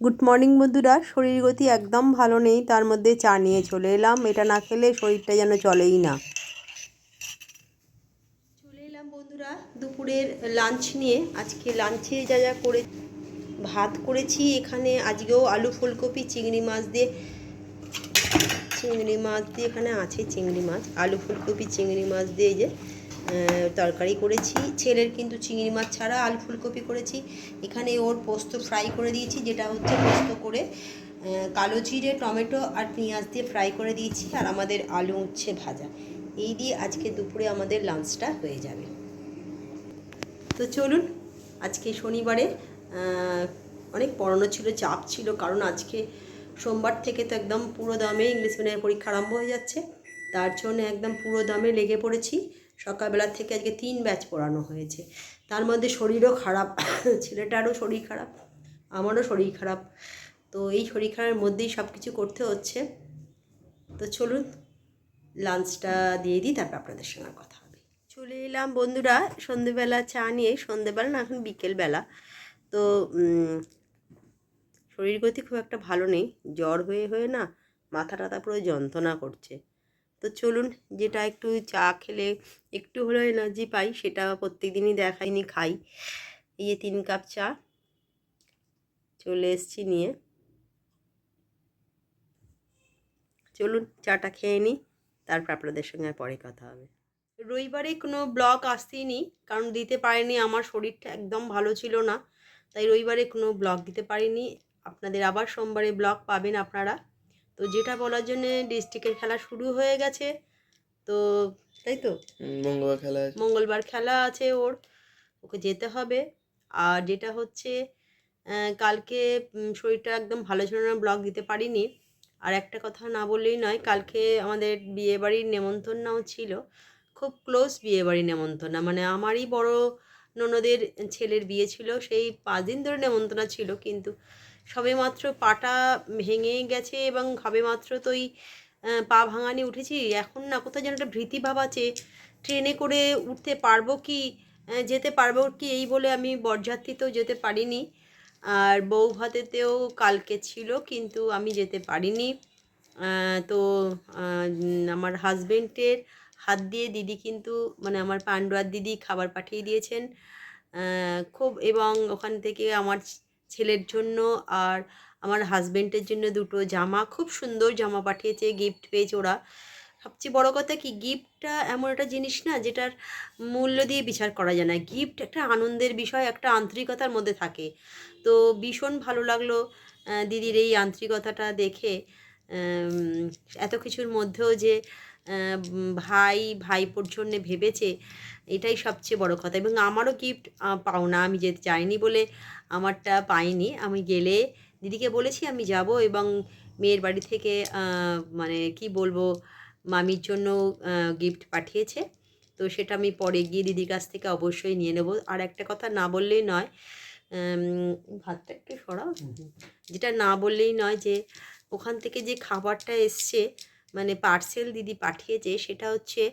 Good morning বন্ধুরা। শরীর গতি একদম ভালো নেই, তার মধ্যে চা নিয়ে চলে এলাম। এটা না খেলে শরীরটা যেন চলেই না। চলে এলাম বন্ধুরা দুপুরের লাঞ্চ নিয়ে। আজকে লাঞ্চে যা যা করে ভাত করেছি এখানে, আজকেও আলু ফুলকপি চিংড়ি মাছ দিয়ে এখানে আছে চিংড়ি মাছ, আলু ফুলকপি চিংড়ি মাছ দিয়ে যে তরকারি করেছি। ছেলের কিন্তু চিংড়ি মাছ ছাড়া আলু ফুলকপি করেছি। এখানে ওর পোস্ত ফ্রাই করে দিয়েছি, যেটা হচ্ছে পোস্ত করে কালো জিরে টমেটো আর পেঁয়াজ দিয়ে ফ্রাই করে দিয়েছি। আর আমাদের আলু উচ্ছে ভাজা, এই দিয়ে আজকে দুপুরে আমাদের লাঞ্চটা হয়ে যাবে। তো চলুন, আজকে শনিবারে অনেক পড়ানো ছিল, চাপ ছিল, কারণ আজকে সোমবার থেকে তো একদম পুরো দমে ইংলিশ মিডিয়ামের পরীক্ষা আরম্ভ হয়ে যাচ্ছে। তার জন্য একদম পুরো দমে লেগে পড়েছি। সকালবেলা থেকে আজকে 3 ব্যাচ পড়ানো হয়েছে। তার মধ্যে শরীরও খারাপ, ছেলেটারও শরীর খারাপ, আমারও শরীর খারাপ। তো এই শরীর খারাপের মধ্যেই সব কিছু করতে হচ্ছে। তো চলুন লাঞ্চটা দিয়ে দিই, তারপর আপনাদের সঙ্গে কথা হবে। চলে এলাম বন্ধুরা সন্ধেবেলা চা নিয়ে। সন্ধেবেলা না, এখন বিকেলবেলা। তো শরীর গতি খুব একটা ভালো নেই, জ্বর হয়ে হয়ে না মাথা টাথা পুরো যন্ত্রণা করছে। তো চলুন, যেটা একটু চা খেলে একটু হলেও এনার্জি পাই, সেটা প্রত্যেক দিনই দেখাইনি খাই। এই যে 3 কাপ চা চলে এসছি নিয়ে। চলুন চাটা খেয়ে নিই, তারপর আপনাদের সঙ্গে পরে কথা হবে। রবিবারে কোনো ব্লগ আসতেই নি, কারণ দিতে পারিনি, আমার শরীরটা একদম ভালো ছিল না, তাই রবিবারে কোনো ব্লগ দিতে পারিনি। আপনাদের আবার সোমবারে ব্লগ পাবেন আপনারা। তো যেটা বলার জন্যে, ডিস্ট্রিক্টের খেলা শুরু হয়ে গেছে, তো তাই তো মঙ্গলবার খেলা আছে ওর, ওকে যেতে হবে। আর যেটা হচ্ছে কালকে শরীরটা একদম ভালো ছিল না, ব্লগ দিতে পারিনি। আর একটা কথা না বললেই নয়, কালকে আমাদের বিয়েবাড়ির নেমন্তন্নও ছিল, খুব ক্লোজ বিয়েবাড়ি নেমন্তন্ন, মানে আমারই বড় ননদের ছেলের বিয়ে ছিল। সেই 5 দিন ধরে নেমন্তন্ন ছিল, কিন্তু সবেমাত্র পাটা ভেঙে গেছে এবং সবেমাত্র তো ওই পা ভাঙানি উঠেছি। এখন না কোথাও যেন একটা ভীতিভাব আছে, ট্রেনে করে উঠতে পারবো কি, যেতে পারবো কি, এই বলে আমি বরযাত্রীতেও যেতে পারিনি। আর বউ ভাতেতেও কালকে ছিল, কিন্তু আমি যেতে পারিনি। তো আমার হাজবেন্ডের হাত দিয়ে দিদি কিন্তু, মানে আমার পান্ডুয়ার দিদি খাবার পাঠিয়ে দিয়েছেন খুব, এবং ওখান থেকে আমার ছেলের জন্য আর আমার হাজবেন্ডের জন্য 2টো জামা, খুব সুন্দর জামা পাঠিয়েছে, গিফট পেয়েছে ওরা। সবচেয়ে বড় কথা কি, গিফটটা এমন একটা জিনিস না যেটার মূল্য দিয়ে বিচার করা যায় না। গিফট একটা আনন্দের বিষয়, একটা আন্তরিকতার মধ্যে থাকে। তো ভীষণ ভালো লাগলো দিদির এই আন্তরিকতাটা দেখে। এত কিছুর মধ্যেও যে ভাইপোর জন্যে ভেবেছে, এটাই সবচেয়ে বড় কথা। এবং আমারও গিফট পাওনা, আমি যেতে চাইনি বলে আমারটা পাইনি। আমি গেলে দিদিকে বলেছি আমি যাব, এবং মেয়ের বাড়ি থেকে মানে কি বলবো, মামির জন্য গিফট পাঠিয়েছে। তো সেটা আমি পরে গিয়ে দিদির কাছ থেকে অবশ্যই নিয়ে নেব। আর একটা কথা না বললেই নয়, ভাতটা একটু সরাও, যেটা না বললেই নয় যে ওখান থেকে যে খাবারটা এসছে, মানে পার্সেল দিদি পাঠিয়েছে, সেটা হচ্ছে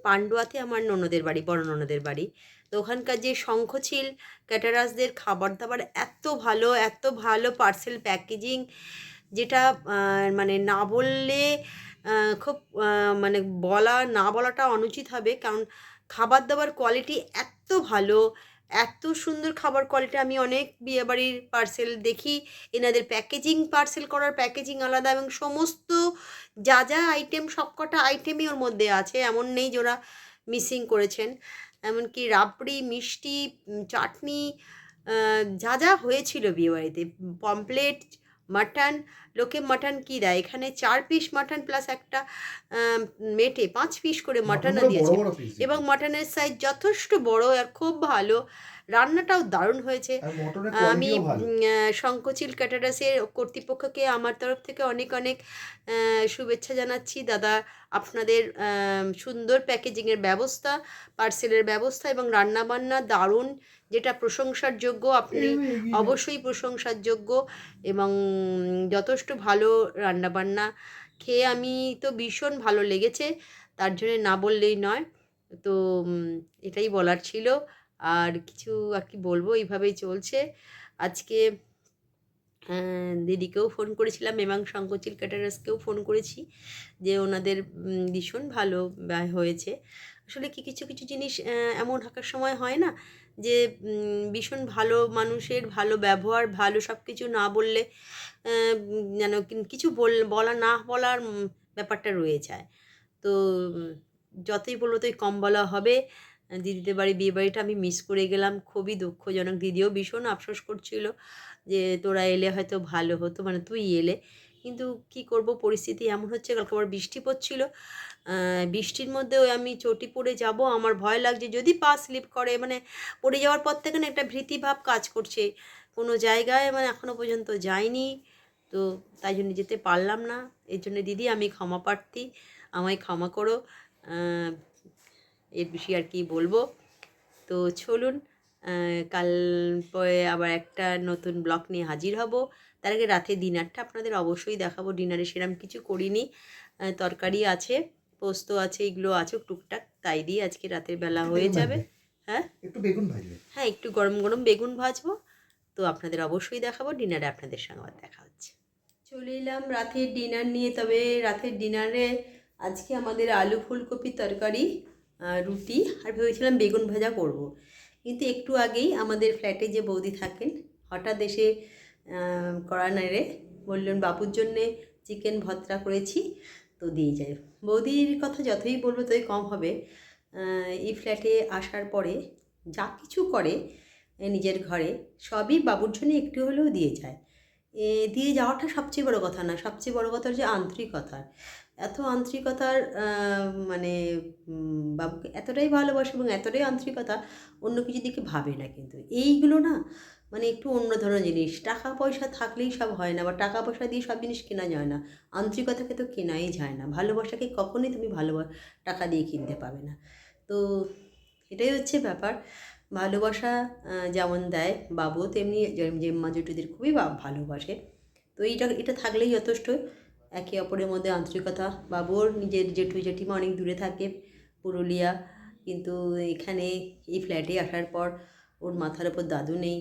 পান্ডুয়াতে আমার ননদের বাড়ি, বড় ননদের বাড়ি। তো ওখানকার যে শঙ্খচিল ক্যাটারার্সদের খাবার দাবার এত ভালো, এত ভালো পার্সেল প্যাকেজিং, যেটা মানে না বললে খুব মানে না বলাটা অনুচিত হবে, কারণ খাবার দাবার কোয়ালিটি এত ভালো, এত সুন্দর খাবার কোয়ালিটি। আমি অনেক বিয়েবাড়ির পার্সেল দেখি, এনাদের প্যাকেজিং, পার্সেল করার প্যাকেজিং আলাদা, এবং সমস্ত যা যা আইটেম, সবকটা আইটেমই ওর মধ্যে আছে, এমন নেই যে ওরা মিসিং করেছেন। এমনকি রাবড়ি, মিষ্টি, চাটনি, যা যা হয়েছিল বিয়েবাড়িতে, পমপ্লেট, মাটন। লোকে মাটন কী দেয়, এখানে 4 পিস মাটন প্লাস একটা মেটে 5 পিস করে মাটনও দিয়েছে, এবং মাটনের সাইজ যথেষ্ট বড় আর খুব ভালো। রান্নাটাও দারুণ হয়েছে। আমি শঙ্খচিল ক্যাটারার্সের কর্তৃপক্ষকে আমার তরফ থেকে অনেক অনেক শুভেচ্ছা জানাচ্ছি দাদা। আপনাদের সুন্দর প্যাকেজিংয়ের ব্যবস্থা, পার্সেলের ব্যবস্থা এবং রান্নাবান্না দারুণ, যেটা প্রশংসার যোগ্য। আপনি অবশ্যই প্রশংসার যোগ্য, এবং যথেষ্ট ভালো রান্নাবান্না খেয়ে আমি তো ভীষণ ভালো লেগেছে, তার জন্য না বললেই নয়। তো এটাই বলার ছিল, আর কিছু আর কি বলবো, এইভাবেই চলছে। আজকে দিদিকেও ফোন করেছিলাম এবং শঙ্করচিল ক্যাটারার্সকেও ফোন করেছি যে ওনাদের ভীষণ ভালো হয়েছে। আসলে কি কিছু কিছু জিনিস এমন থাকার সময় হয় না যে ভীষণ ভালো মানুষের ভালো ব্যবহার ভালো সব কিছু না বললে যেন কিছু বলা না বলার ব্যাপারটা রয়ে যায়। তো যতই বলবো ততই কম বলা হবে। দিদিদের বাড়ি বিয়েবাড়িটা আমি মিস করে গেলাম, খুবই দুঃখজনক। দিদিও ভীষণ আফসোস করছিল যে তোরা এলে হয়তো ভালো হতো, মানে তুই এলে। কিন্তু কি করব, পরিস্থিতি এমন হচ্ছে। কালকে আবার বৃষ্টি পড়ছিল, বৃষ্টির মধ্যেও আমি চটি পরে যাব, আমার ভয় লাগছে যদি পা স্লিপ করে, মানে পড়ে যাওয়ার পর থেকে না একটা ভীতিভাব কাজ করছে। কোনো জায়গায় মানে এখনও পর্যন্ত যাইনি, তো তাই জন্য যেতে পারলাম না। এর জন্য দিদি আমি ক্ষমা প্রার্থী, আমায় ক্ষমা করো। এর বেশি আর কি বলবো। তো চলুন, কাল পরে আবার একটা নতুন ব্লগ নিয়ে হাজির হব। তার আগে রাতের ডিনারটা আপনাদের অবশ্যই দেখাবো। ডিনারে সেরকম কিছু করিনি, তরকারি আছে, পোস্ত আছে, এগুলো আছে টুকটাক, তাই দিয়ে আজকে রাতের বেলা হয়ে যাবে। হ্যাঁ, একটু বেগুন ভাজবে। হ্যাঁ, একটু গরম গরম বেগুন ভাজবো। তো আপনাদের অবশ্যই দেখাবো। ডিনারে আপনাদের সঙ্গে আবার দেখা হচ্ছে। চলে এলাম রাতের ডিনার নিয়ে। তবে রাতের ডিনারে আজকে আমাদের আলু ফুলকপি তরকারি, রুটি, আর ভেবেছিলাম বেগুন ভাজা করব। কিন্তু একটু আগেই আমাদের ফ্ল্যাটে যে বৌদি থাকেন হঠাৎ এসে কড়া নেড়ে বললেন বাবুর জন্যে চিকেন ভর্তা করেছি, তো দিয়ে যায়। বৌদির কথা যতই বলবো ততই কম হবে। এই ফ্ল্যাটে আসার পরে যা কিছু করে নিজের ঘরে সবই বাবুর জন্য একটু হলেও দিয়ে যায়। দিয়ে যাওয়াটা সবচেয়ে বড় কথা না, সবচেয়ে বড় কথা হচ্ছে আন্তরিকতার। এত আন্তরিকতার মানে বাবুকে এতটাই ভালোবাসে এবং এতটাই আন্তরিকতা, অন্য কিছু দিকে ভাবে না। কিন্তু এইগুলো না মানে একটু অন্য ধরনের জিনিস। টাকা পয়সা থাকলেই সব হয় না, বা টাকা পয়সা দিয়ে সব জিনিস কেনা যায় না। আন্তরিকতাকে তো কেনাই যায় না, ভালোবাসাকে কখনোই তুমি টাকা দিয়ে কিনতে পাবে না। তো এটাই হচ্ছে ব্যাপার। ভালোবাসা যেমন দেয় বাবু, তেমনি জেম্মা জেঠুদের খুবই ভালোবাসে। তো এটা থাকলেই যথেষ্ট। একে অপরের মধ্যে আন্তরিকতা। বাবুর নিজের জেঠু জেঠিমা অনেক দূরে থাকে, পুরুলিয়া, কিন্তু এখানে এই ফ্ল্যাটে আসার পর ওর মাথার ওপর দাদু নেই,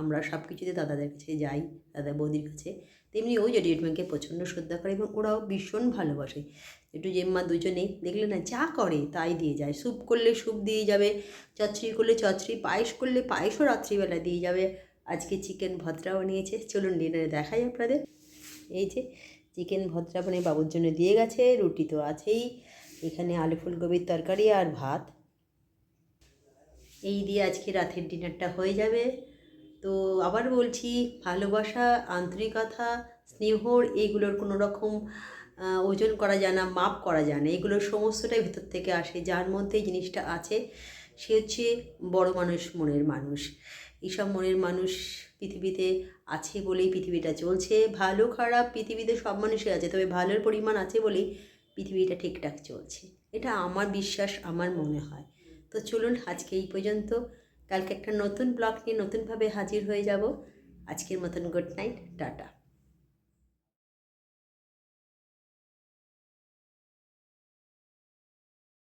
আমরা সব কিছুতে দাদাদের কাছে যাই, দাদা বৌদির কাছে। তেমনি ও জেঠু জেঠিমাকে প্রচণ্ড শ্রদ্ধা করে এবং ওরাও ভীষণ ভালোবাসে। জেঠু জেম্মা দুজনেই দেখলে না যা করে তাই দিয়ে যায়। স্যুপ করলে স্যুপ দিয়ে যাবে, চচ্চড়ি করলে চচ্চড়ি, পায়েস করলে পায়েসও রাত্রিবেলা দিয়ে যাবে। আজকে চিকেন ভর্তা বানিয়েছে, চলুন ডিনারে দেখাই আপনাদের। এই যে চিকেন ভর্তা মানে বাবুর জন্য দিয়ে গেছে, রুটি তো আছেই, এখানে আলু ফুলকপির তরকারি আর ভাত। এই দিয়ে আজকে রাতের ডিনারটা হয়ে যাবে। তো আবার বলছি, ভালোবাসা, আন্তরিকতা, স্নেহর এইগুলোর কোনো রকম ওজন করা যায় না, মাপ করা যায় না। এগুলোর সমস্তটাই ভেতর থেকে আসে। যার মধ্যে এই জিনিসটা আছে সে হচ্ছে বড় মানুষ, মনের মানুষ। এইসব মনের মানুষ পৃথিবীতে আছে বলেই পৃথিবীটা চলছে। ভালো খারাপ পৃথিবীতে সব মানুষই আছে, তবে ভালোর পরিমাণ আছে বলেই পৃথিবীটা ঠিকঠাক চলছে। এটা আমার বিশ্বাস, আমার মনে হয়। তো চলুন আজকে এই পর্যন্ত। কালকে একটা নতুন ব্লগ নিয়ে নতুনভাবে হাজির হয়ে যাব। আজকের মতন গুড নাইট, টাটা।